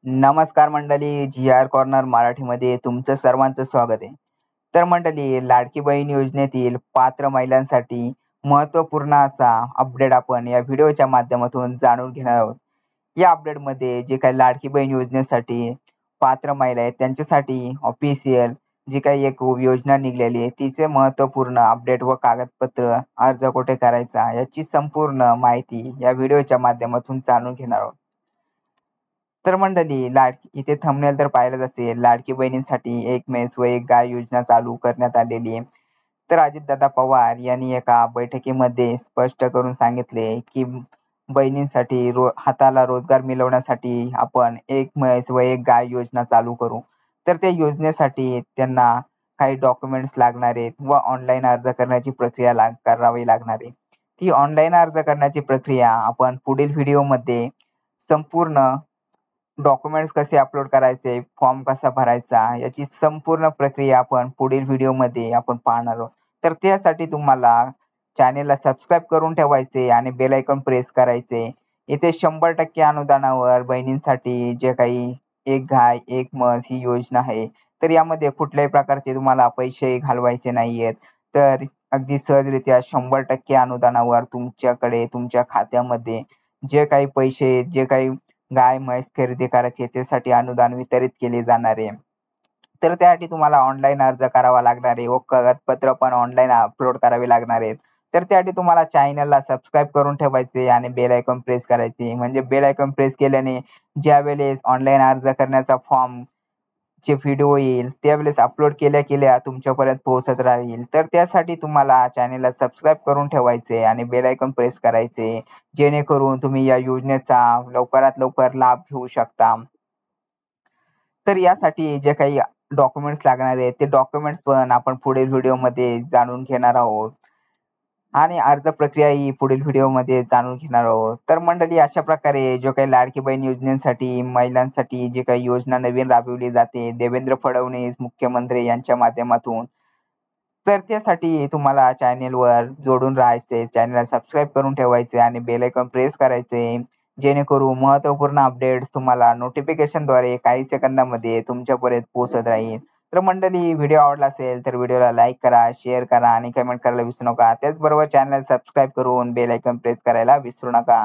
नमस्कार मंडळी, जी R corner मराठीमध्ये तुमचं सर्वांचं स्वागत आहे. तर मंडळी, लाडकी बहीण योजनेतील पात्र महिलांसाठी महत्त्वपूर्ण असा अपडेट आपण या व्हिडिओच्या माध्यमातून जाणून घेणार आहोत. या अपडेटमध्ये जे काही लाडकी बहीण योजनेसाठी पात्र महिला आहेत त्यांच्यासाठी ऑफिशियल जी काही एक योजना निघलेली आहे तिचे महत्त्वपूर्ण अपडेट व कागदपत्र, अर्ज कुठे करायचा याची संपूर्ण माहिती या व्हिडिओच्या माध्यमातून जाणून घेणार आहोत. तर मंडळी, इथे थंबनेल तर पाहिलंच असेल, लाडकी बहिणींसाठी एक म्हैस व एक गाय योजना चालू करण्यात आलेली आहे. तर अजितदादा पवार यांनी एका बैठकीमध्ये स्पष्ट करून सांगितले की बहिणींसाठी हाताला रोजगार मिळवण्यासाठी आपण एक म्हैस व एक गाय योजना चालू करू. तर त्या योजनेसाठी त्यांना काही डॉक्युमेंट्स लागणार आहेत व ऑनलाईन अर्ज करण्याची प्रक्रिया करावी लागणार आहे. ती ऑनलाईन अर्ज करण्याची प्रक्रिया आपण पुढील व्हिडिओमध्ये संपूर्ण डॉक्युमेंट्स कसे अपलोड करायचे, फॉर्म कसा भरायचा याची संपूर्ण प्रक्रिया आपण पुढील व्हिडिओमध्ये आपण पाहणार आहोत. तर त्यासाठी तुम्हाला चॅनेलला सबस्क्राईब करून ठेवायचे आणि बेल आयकॉन प्रेस करायचे. इथे 100% अनुदानावर बहिणींसाठी जे काही एक गाय एक म्हस ही योजना आहे. तर यामध्ये कुठल्याही प्रकारचे तुम्हाला पैसे घालवायचे नाहीयेत. तर अगदी सहजरित्या 100% अनुदानावर तुमच्याकडे तुमच्या खात्यामध्ये जे काही पैसे, जे काही गाय म्हैस खरेदी करायची त्यासाठी अनुदान वितरित केले जाणार आहे. तर त्यासाठी तुम्हाला ऑनलाईन अर्ज करावा लागणार आहे व कागदपत्र पण ऑनलाईन अपलोड करावे लागणार आहेत. तर त्यासाठी तुम्हाला चॅनलला सबस्क्राईब करून ठेवायचे आणि बेल आयकॉन प्रेस करायचे. म्हणजे बेल आयकॉन प्रेस केल्याने ज्यावेळेस ऑनलाईन अर्ज करण्याचा फॉर्म चे व्हिडिओ येईल त्यावेळेस अपलोड केल्या केल्या तुमच्यापर्यंत पोहोचत राहील. तर त्यासाठी तुम्हाला चॅनेलला सबस्क्राईब करून ठेवायचे आणि बेल आयकॉन प्रेस करायचे, जेणेकरून तुम्ही या योजनेचा लवकरात लवकर लाभ घेऊ शकता. तर यासाठी जे काही डॉक्युमेंट्स लागणार आहेत ते डॉक्युमेंट्स पण आपण पुढील व्हिडिओमध्ये जाणून घेणार आहोत आणि अर्ज प्रक्रिया ही पुढील व्हिडिओमध्ये जाणून घेणार आहोत. तर मंडळी, अशा प्रकारे जो काही लाडकी बहीण योजनेसाठी महिलांसाठी जी काही योजना नवीन राबवली जाते देवेंद्र फडणवीस मुख्यमंत्री यांच्या माध्यमातून, तर त्यासाठी तुम्हाला चॅनेलवर जोडून राहायचे, चॅनेलला सबस्क्राईब करून ठेवायचे आणि बेल आयकॉन प्रेस करायचे, जेणेकरून महत्त्वपूर्ण अपडेट्स तुम्हाला नोटिफिकेशनद्वारे काही सेकंदामध्ये तुमच्यापर्यंत पोहोचत राहील. तर मंडळी, व्हिडिओ आवडला असेल तर व्हिडिओला लाईक करा, शेअर करा आणि कमेंट करायला विसरू नका. त्याचबरोबर चॅनल सबस्क्राईब करून बेल आयकॉन प्रेस करायला विसरू नका.